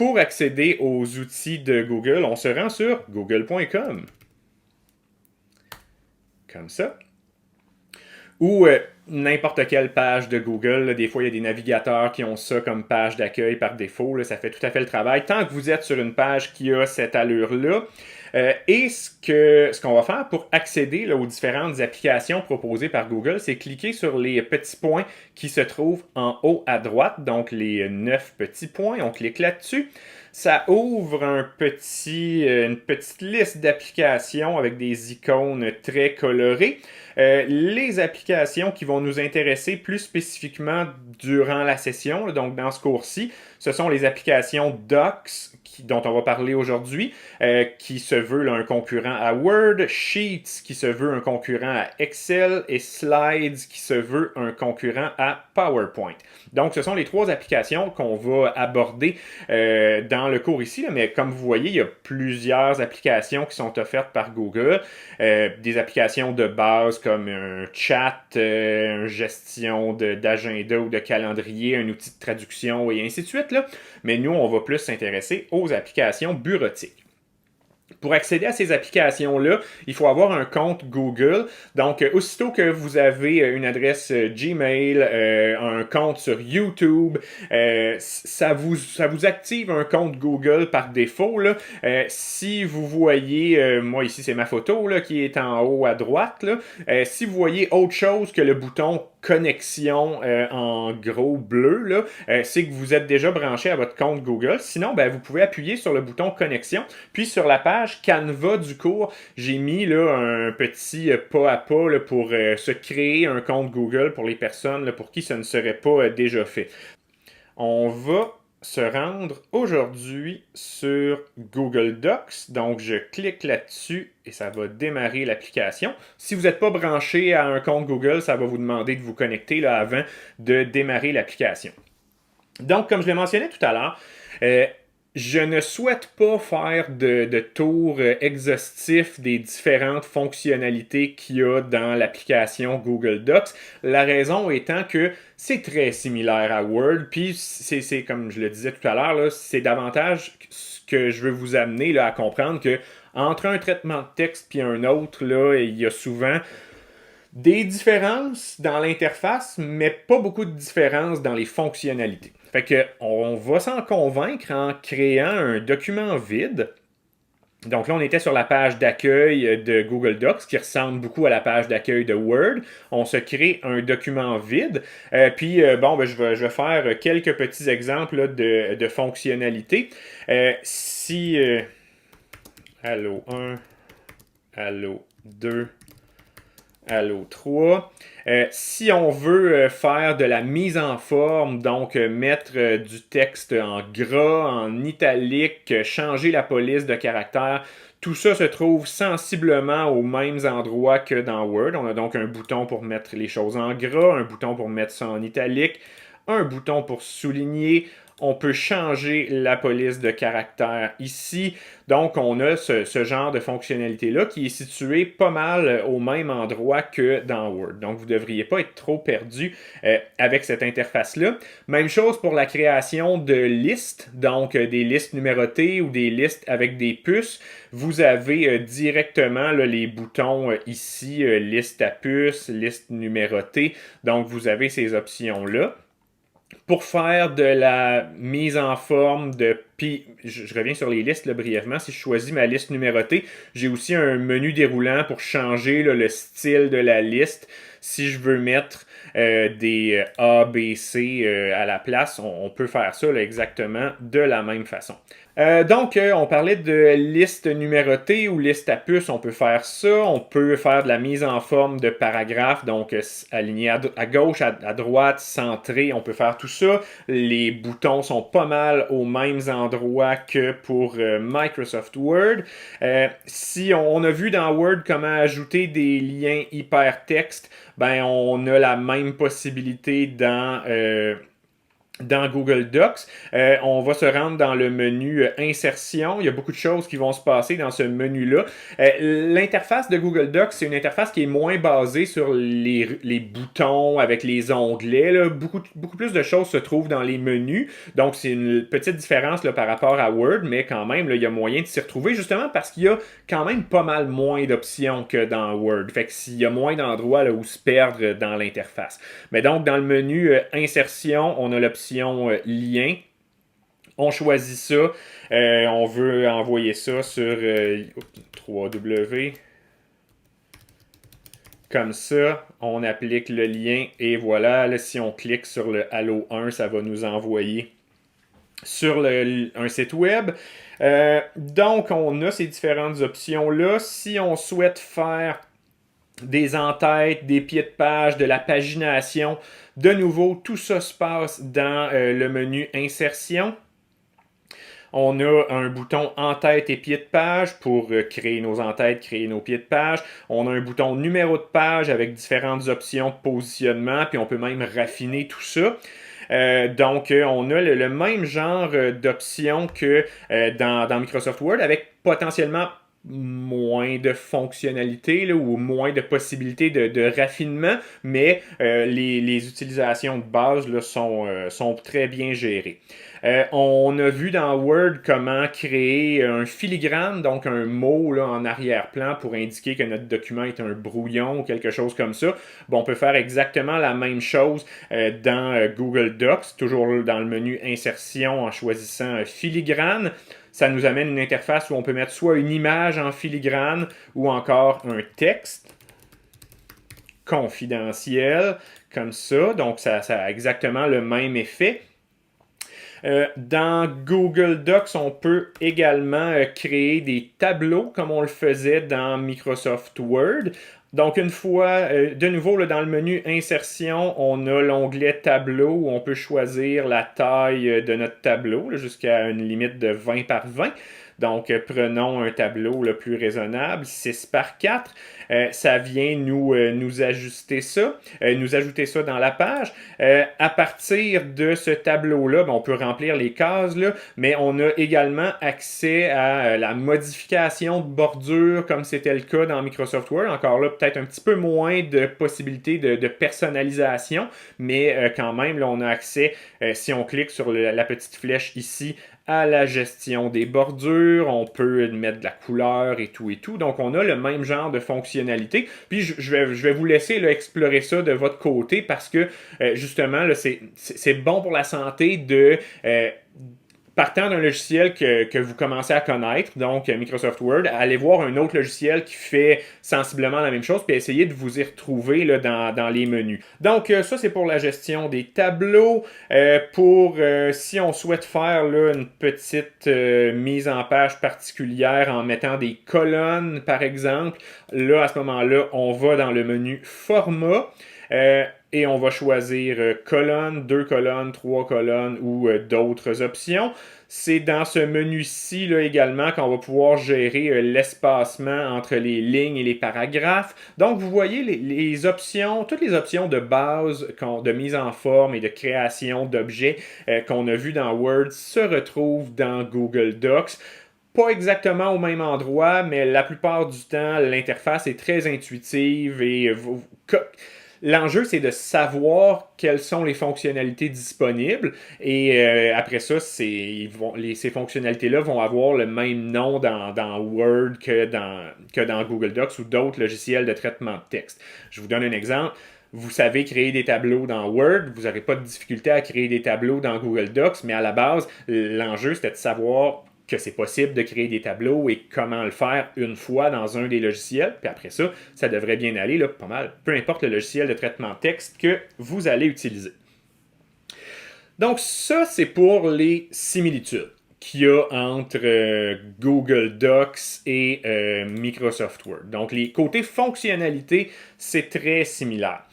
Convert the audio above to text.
pour accéder aux outils de Google, on se rend sur google.com. Comme ça. Ou n'importe quelle page de Google. Là, des fois, il y a des navigateurs qui ont ça comme page d'accueil par défaut. Là, ça fait tout à fait le travail. Tant que vous êtes sur une page qui a cette allure-là, et ce qu'on va faire pour accéder là, aux différentes applications proposées par Google, c'est cliquer sur les petits points qui se trouvent en haut à droite, donc les 9 petits points. On clique là-dessus. Ça ouvre une petite liste d'applications avec des icônes très colorées. Les applications qui vont nous intéresser plus spécifiquement durant la session, donc dans ce cours-ci, ce sont les applications Docs, dont on va parler aujourd'hui, qui se veut là, un concurrent à Word, Sheets, qui se veut un concurrent à Excel, et Slides, qui se veut un concurrent à PowerPoint. Donc, ce sont les 3 applications qu'on va aborder dans le cours ici, là, mais comme vous voyez, il y a plusieurs applications qui sont offertes par Google, des applications de base comme un chat, une gestion d'agenda ou de calendrier, un outil de traduction et ainsi de suite, là. Mais nous, on va plus s'intéresser aux applications bureautiques. Pour accéder à ces applications-là, il faut avoir un compte Google. Donc, aussitôt que vous avez une adresse Gmail, un compte sur YouTube, ça vous active un compte Google par défaut. Là. Si vous voyez, moi ici c'est ma photo là, qui est en haut à droite, là. Si vous voyez autre chose que le bouton connexion en gros bleu, là, c'est que vous êtes déjà branché à votre compte Google. Sinon, ben, vous pouvez appuyer sur le bouton connexion, puis sur la page Canva du cours, j'ai mis là, un petit pas à pas là, pour se créer un compte Google pour les personnes là, pour qui ça ne serait pas déjà fait. On va se rendre aujourd'hui sur Google Docs. Donc, je clique là-dessus et ça va démarrer l'application. Si vous n'êtes pas branché à un compte Google, ça va vous demander de vous connecter là, avant de démarrer l'application. Donc, comme je l'ai mentionné tout à l'heure, je ne souhaite pas faire de tour exhaustif des différentes fonctionnalités qu'il y a dans l'application Google Docs. La raison étant que c'est très similaire à Word, puis c'est comme je le disais tout à l'heure, c'est davantage ce que je veux vous amener là, à comprendre que entre un traitement de texte puis un autre, là, il y a souvent des différences dans l'interface, mais pas beaucoup de différences dans les fonctionnalités. Fait que on va s'en convaincre en créant un document vide. Donc là, on était sur la page d'accueil de Google Docs, qui ressemble beaucoup à la page d'accueil de Word. On se crée un document vide. Bon, ben, je vais faire quelques petits exemples là, de fonctionnalités. Allo 1, Allo 2, Allo 3. Si on veut faire de la mise en forme, donc mettre du texte en gras, en italique, changer la police de caractère, tout ça se trouve sensiblement aux mêmes endroits que dans Word. On a donc un bouton pour mettre les choses en gras, un bouton pour mettre ça en italique, un bouton pour souligner. On peut changer la police de caractère ici. Donc, on a ce genre de fonctionnalité-là qui est située pas mal au même endroit que dans Word. Donc, vous ne devriez pas être trop perdu avec cette interface-là. Même chose pour la création de listes, donc des listes numérotées ou des listes avec des puces. Vous avez directement là, les boutons ici, liste à puces, liste numérotée. Donc, vous avez ces options-là. Pour faire de la mise en forme puis je reviens sur les listes là, brièvement. Si je choisis ma liste numérotée, j'ai aussi un menu déroulant pour changer là, le style de la liste. Si je veux mettre des A, B, C à la place, on peut faire ça là, exactement de la même façon. On parlait de liste numérotée ou liste à puces, on peut faire ça. On peut faire de la mise en forme de paragraphes, donc aligné à gauche, à droite, centré, on peut faire tout ça. Les boutons sont pas mal aux mêmes endroits que pour Microsoft Word. Si on a vu dans Word comment ajouter des liens hypertextes, ben on a la même possibilité dans dans Google Docs. On va se rendre dans le menu Insertion. Il y a beaucoup de choses qui vont se passer dans ce menu-là. L'interface de Google Docs, c'est une interface qui est moins basée sur les boutons avec les onglets. Là. Beaucoup plus de choses se trouvent dans les menus. Donc, c'est une petite différence là, par rapport à Word, mais quand même, là, il y a moyen de s'y retrouver justement parce qu'il y a quand même pas mal moins d'options que dans Word. Fait que s'il y a moins d'endroits là, où se perdre dans l'interface. Mais donc, dans le menu Insertion, on a l'option lien. On choisit ça. On veut envoyer ça sur 3W. Comme ça, on applique le lien et voilà, là, si on clique sur le Halo 1, ça va nous envoyer sur un site web. Donc, on a ces différentes options-là. Si on souhaite faire des en-têtes, des pieds de page, de la pagination. De nouveau, tout ça se passe dans le menu Insertion. On a un bouton en-tête et pied de page pour créer nos en-têtes, créer nos pieds de page. On a un bouton numéro de page avec différentes options de positionnement, puis on peut même raffiner tout ça. Donc, on a le même genre d'options que dans Microsoft Word avec potentiellement moins de fonctionnalités là, ou moins de possibilités de raffinement, mais les utilisations de base là, sont très bien gérées. On a vu dans Word comment créer un filigrane, donc un mot là, en arrière-plan pour indiquer que notre document est un brouillon ou quelque chose comme ça. Bon, on peut faire exactement la même chose dans Google Docs, toujours dans le menu Insertion en choisissant filigrane. Ça nous amène une interface où on peut mettre soit une image en filigrane ou encore un texte confidentiel, comme ça. Donc, ça a exactement le même effet. Dans Google Docs, on peut également créer des tableaux comme on le faisait dans Microsoft Word. Donc, une fois, de nouveau, là, dans le menu Insertion, on a l'onglet Tableau où on peut choisir la taille de notre tableau jusqu'à une limite de 20 par 20. Donc, prenons un tableau le plus raisonnable, 6 par 4. Ça vient nous ajuster ça, nous ajouter ça dans la page. À partir de ce tableau-là, on peut remplir les cases, là, mais on a également accès à la modification de bordure, comme c'était le cas dans Microsoft Word. Encore là, peut-être un petit peu moins de possibilités de personnalisation, mais quand même, là, on a accès, si on clique sur la petite flèche ici, à la gestion des bordures, on peut mettre de la couleur et tout. Donc, on a le même genre de fonctionnalité. Puis, je vais vous laisser là, explorer ça de votre côté parce que, justement, là, c'est bon pour la santé de... partant d'un logiciel que vous commencez à connaître, donc Microsoft Word, allez voir un autre logiciel qui fait sensiblement la même chose, puis essayez de vous y retrouver là, dans les menus. Donc ça, c'est pour la gestion des tableaux. Si on souhaite faire là, une petite mise en page particulière en mettant des colonnes, par exemple, là, à ce moment-là, on va dans le menu Format. Et on va choisir colonne, 2 colonnes, 3 colonnes ou d'autres options. C'est dans ce menu-ci là, également qu'on va pouvoir gérer l'espacement entre les lignes et les paragraphes. Donc, vous voyez les options, toutes les options de base de mise en forme et de création d'objets qu'on a vu dans Word se retrouvent dans Google Docs. Pas exactement au même endroit, mais la plupart du temps, l'interface est très intuitive et l'enjeu, c'est de savoir quelles sont les fonctionnalités disponibles et après ça, ces fonctionnalités-là vont avoir le même nom dans Word que dans Google Docs ou d'autres logiciels de traitement de texte. Je vous donne un exemple. Vous savez créer des tableaux dans Word, vous n'aurez pas de difficulté à créer des tableaux dans Google Docs, mais à la base, l'enjeu, c'était de savoir que c'est possible de créer des tableaux et comment le faire une fois dans un des logiciels. Puis après ça, ça devrait bien aller, là, pas mal, peu importe le logiciel de traitement de texte que vous allez utiliser. Donc ça, c'est pour les similitudes qu'il y a entre Google Docs et Microsoft Word. Donc les côtés fonctionnalité, c'est très similaire.